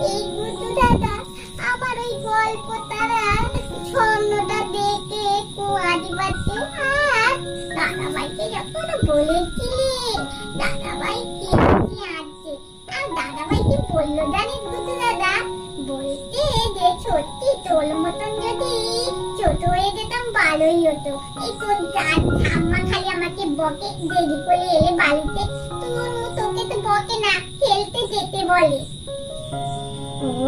এই গুড্ডু দাদা আমার ওই গল্প তারা স্বর্ণটা দেখে কুয়ারি বাড়ছে। আর দাদাভাইকে যখন বলেছিলি দাদাভাই কি আছে, আর দাদাভাইকে বললো জানিস গুড্ডু দাদা, বলতে যে সত্যি তোর মতন যদি ছোট হয়ে যেতাম ভালোই হতো। এই তোর ঠাম্মা খালি আমাকে বকে দেরি করে এলে বাড়িতে, তোকে তো বকে না, খেলতে যেতে বলে।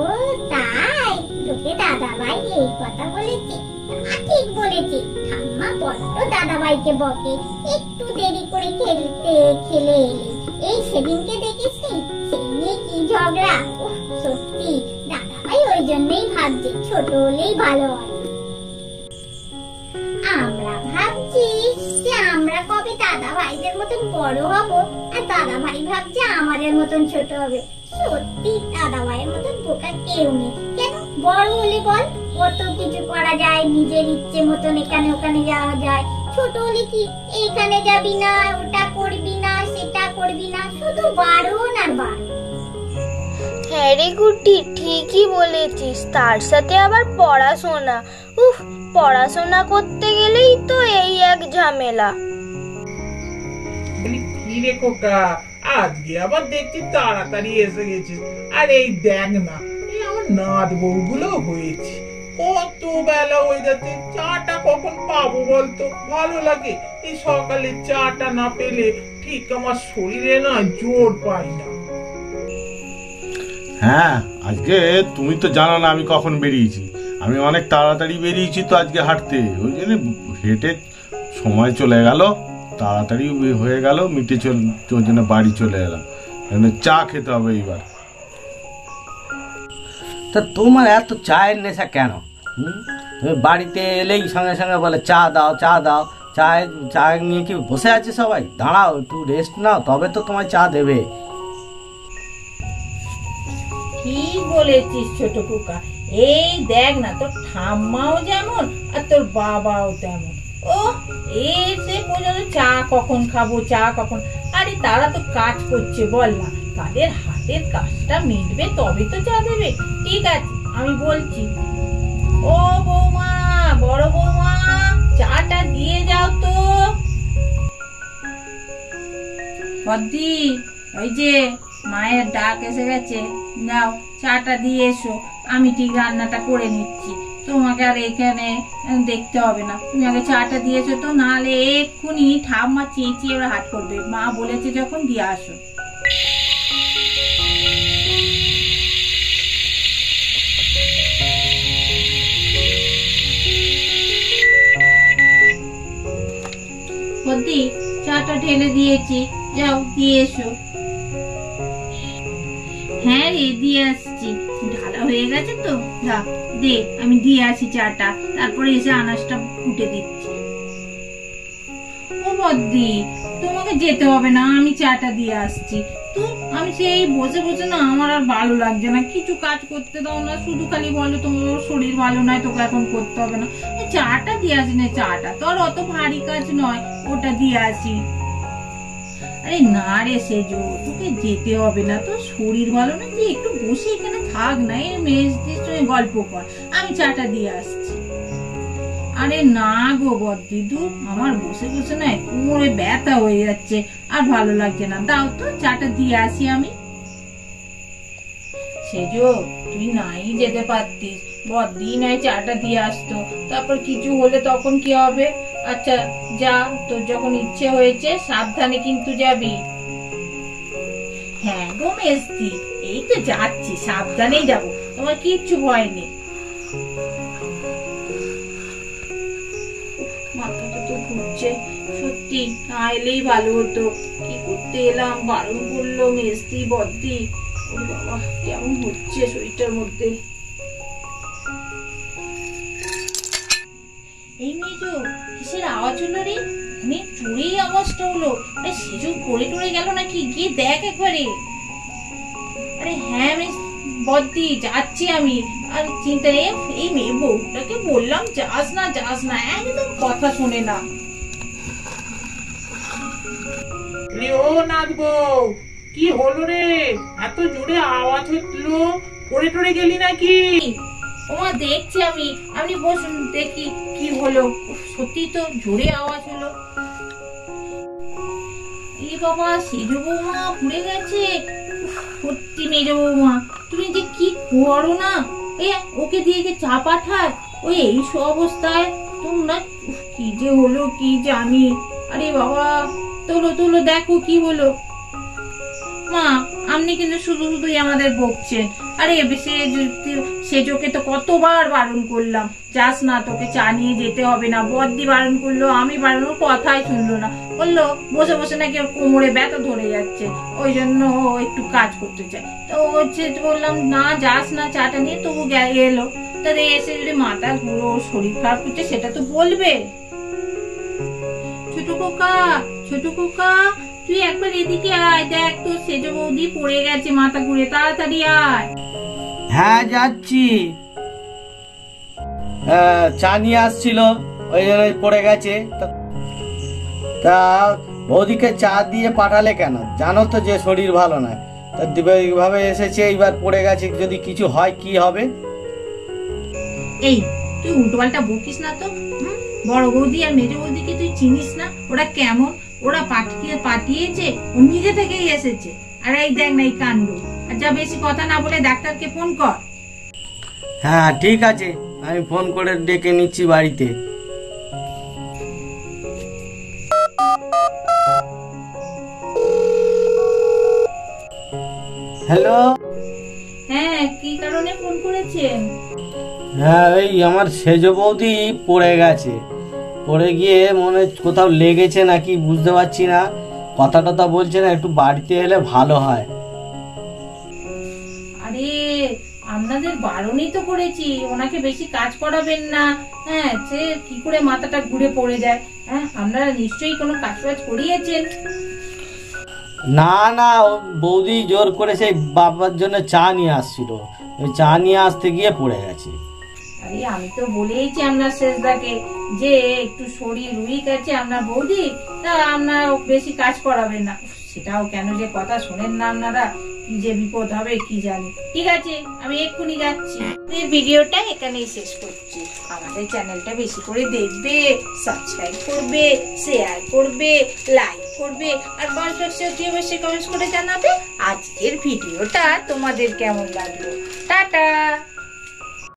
ও তাই, তোকে দাদাভাই এই কথা বলেছে? ঠিক বলেছে, ঠাম্মা বড্ড দাদাভাইকে বকে, একটু দেরি করে খেলে এলে। এই সেদিনকে দেখেছি, সেই নিয়ে কি ঝগড়া। সত্যি দাদাভাই ওই জন্যই ভাবছে ছোট হলেই ভালো হয়। আমরা ভাবছি যে আমরা কবে দাদাভাইদের মতন বড় হব, আর দাদাভাই ভাবছে আমাদের মতন ছোট হবে। সত্যি দাদাভাইয়ের মতন বোকা কেউ নেই। কেন, বড় হলে বল কত কিছু করা যায়, নিজের ইচ্ছে মতন এখানে ওখানে যাওয়া যায়। ছোট হলে কি এইখানে যাবি না, ওটা করবি না, সেটা করবি না, শুধু বারণ আর বারণ। হ্যাঁ রে গুড্ডি, ঠিকই বলেছিস। তার সাথে আবার পড়াশোনা, পড়াশোনা করতে গেলেই তো এই এক ঝামেলা। কি রে খোকা, আজকে আবার দেখছি তাড়াতাড়ি এসে গেছিস। আর এই দেখ না, এই আমার নাত বউগুলো হয়েছে, কত বেলা হয়ে যাচ্ছে, চাটা কখন পাবো বলতো? ভালো লাগে এই সকালে চাটা না পেলে ঠিক আমার শরীরে না জোর পাই না। হ্যাঁ, আজকে তুমি তো জানো না আমি কখন বেরিয়েছি। আমি অনেক তাড়াতাড়ি বেরিয়েছি তো আজকে হাঁটতে, ওই জন্য হেঁটে সময় চলে গেল, তাড়াতাড়ি হয়ে গেল, মিটে ওই জন্য বাড়ি চলে এলাম। চা খেতে হবে এইবার। তা তোমার এত চায়ের নেশা কেন? তুমি বাড়িতে এলেই সঙ্গে সঙ্গে বলে চা দাও চা দাও। চা নিয়ে কি বসে আছে সবাই? দাঁড়াও, একটু রেস্ট নাও, তবে তো তোমায় চা দেবে। কি বলেছিস ছোট কুকা, এই দেখ না, তোর ঠাম্মাও যেমন আর তোর বাবাও তেমন। ও এসে পর্যন্ত চা কখন খাবো, চা কখন। আরে তারা তো কাজ করছে, বল না, তাদের হাতের কাজটা মিটবে তবে তো চা দেবে। ঠিক আছে, আমি বলছি। ও বৌমা, বড় বৌমা, চাটা দিয়ে যাও তো। বদ্দি, ওই যে মায়ের ডাক এসে গেছে, যাও চাটা দিয়ে এসো। আমি ঠিক রান্নাটা করে নিচ্ছি, তোমাকে আর এখানে দেখতে হবে না। তুমি আগে চাটা দিয়েছো তো, নাহলে এক্ষুনি ঠাম্মা চেঁচিয়ে ওরা হাট করবে। মা বলেছে যখন দিয়ে আসো। বদ্দি, চাটা ঢেলে দিয়েছি, যাও দিয়ে এসো। হ্যাঁ রে, দিয়ে আসছি, ঢালা হয়ে গেছে তো। দে, আমি দিয়ে আসি চাটা, তারপরে এসে আনাজটা কুটে দিচ্ছি। ও বদ্দি, তোমাকে যেতে হবে না, আমি চাটা দিয়ে আসছি। তো আমি সেই বসে বসে না, আমার আর ভালো লাগছে না, কিছু কাজ করতে দাও না, শুধু খালি বলো তোমার শরীর ভালো নয়, তোকে এখন করতে হবে না। চাটা দিয়ে আসি না, চাটা তো আর অত ভারী কাজ নয়, ওটা দিয়ে আসি। আরে না রে সেজো, তোকে যেতে হবে না, তোর শরীর ভালো না, যে একটু বসে এখানে থাক না, এই মেয়েদের সঙ্গে গল্প কর, আমি চাটা দিয়ে আসছি। আরে না গো বদ্দি, আমার বসে বসে না কোমরে ব্যথা হয়ে যাচ্ছে, আর ভালো লাগছে না, দাও তো চাটা দিয়ে আসি আমি। সেজো, তুই নাই যেতে পারতিস, বদ্দি নাই চাটা দিয়ে আসতো, তারপর কিছু হলে তখন কি হবে? আচ্ছা যা, তোর যখন ইচ্ছে হয়েছে, সাবধানে কিন্তু যাবি। হ্যাঁ গো মেজদি, এই তো যাচ্ছি, সাবধানেই যাবো, তোমার কিচ্ছু ভয় নেই। মাথাটা তো ঘুরছে, সত্যি না এলেই ভালো হতো। কি করতে এলাম, বারণ করলো মেজদি বদ্দি। ওরে বাবা, কেমন হচ্ছে শরীরটার মধ্যে। এই মেজো, কিসের আওয়াজ হলো রে? অনেক জোরেই আওয়াজটা হলো। আরে সেজো পড়ে টরে গেল নাকি? গিয়ে দেখ একবারে। আরে হ্যাঁ বদ্দি, যাচ্ছি আমি। আর চিন্তা নেই, এই মেয়ে বউটাকে বললাম যাস না যাস না, একদম কথা শোনে না। ও নাথ বউ, কি হলো রে? এত জোরে আওয়াজ হচ্ছিল, পড়ে টরে গেলি নাকি? ওমা দেখছি আমি, আপনি বসুন দেখি কি হলো। উফ, সত্যি তো জোরে আওয়াজ হলো। এই বাবা, সেজ বৌমা পুড়ে গেছে। উফ, সত্যি মেজ বৌমা তুমি যে কি করো না, ওকে দিয়ে চা পাঠায় ওই এই অবস্থায় তোমরা। কি যে হলো কি জানি। আরে বাবা, তোলো তোলো দেখো কি হলো। মা, আপনি কিন্তু শুধু শুধুই আমাদের বকছেন। আরে সেজোকে তো কতবার বারণ করলাম, যাস না, তোকে চা নিয়ে যেতে হবে না। বদ্দি বারণ করলো, আমি বারণ, কথাই শুনলো না। বললো বসে বসে নাকি ওর কোমরে ব্যথা ধরে যাচ্ছে, ওই জন্য ও একটু কাজ করতে চায়। তো হচ্ছে বললাম না যাস না, চাটা নিয়ে তবু এলো। তাহলে এসে যদি মাথা ঘুরো, শরীর খারাপ করছে, সেটা তো বলবে। ছোট খোকা তুই একবার এদিকে আয়, দেখ তো সেজ বৌদি পড়ে গেছে মাথা ঘুরে, তাড়াতাড়ি আয়। হ্যাঁ যাচ্ছি। চা নিয়ে আসছিল, ওই জন্য পড়ে গেছে। তা বৌদিকে চা দিয়ে পাঠালে কেন? জানো তো যে শরীর ভালো না। তা এইভাবে এসেছে, এইবার পড়ে গেছে, যদি কিছু হয় কি হবে? এই তুই উল্টো পাল্টা বকিস না তো। বড় বৌদি আর মেজ বৌদিকে তুই চিনিস না? ওরা কেমন, ওরা পাঠিয়েছে, ও নিজে থেকেই এসেছে। আর এই দেখ না এই কাণ্ড। আর যা, বেশি কথা না বলে ডাক্তারকে ফোন কর। হ্যাঁ ঠিক আছে, আমি ফোন করে ডেকে নিচ্ছি বাড়িতে। হ্যালো। হ্যাঁ, কি কারণে ফোন করেছেন? হ্যাঁ, এই আমার সেজ বৌদি পড়ে গেছে। পড়ে গিয়ে মনে কোথাও লেগেছে নাকি বুঝতে পারছি না, কথা টথা বলছে না। একটু বাড়িতে এলে ভালো হয়। আরে আপনাদের বারণই তো করেছি, ওনাকে বেশি কাজ করাবেন না। হ্যাঁ, সে কি করে মাথাটা ঘুরে পড়ে যায়। হ্যাঁ, আপনারা নিশ্চয়ই কোনো কাজ বাজ করিয়েছেন। না না, বৌদি জোর করে সেই বাবার জন্য চা নিয়ে আসছিল, ওই চা নিয়ে আসতে গিয়ে পড়ে গেছে। আরে আমি তো বলেইছি আপনার শেষদাকে যে একটু শরীর উইক আছে আপনার বৌদি, তা আপনার বেশি কাজ করাবেন না। সেটাও কেন যে কথা শোনেন না আপনারা, কি যে বিপদ হবে কি জানি। ঠিক আছে, আমি এক্ষুনি যাচ্ছি। ভিডিওটা এখানেই শেষ করছি। আমাদের চ্যানেলটা বেশি করে দেখবে, সাবস্ক্রাইব করবে, শেয়ার করবে, লাইক করবে, আর কমেন্ট বক্সে অবশ্যই কমেন্টস করে জানাবে আজকের ভিডিওটা তোমাদের কেমন লাগলো। টাটা।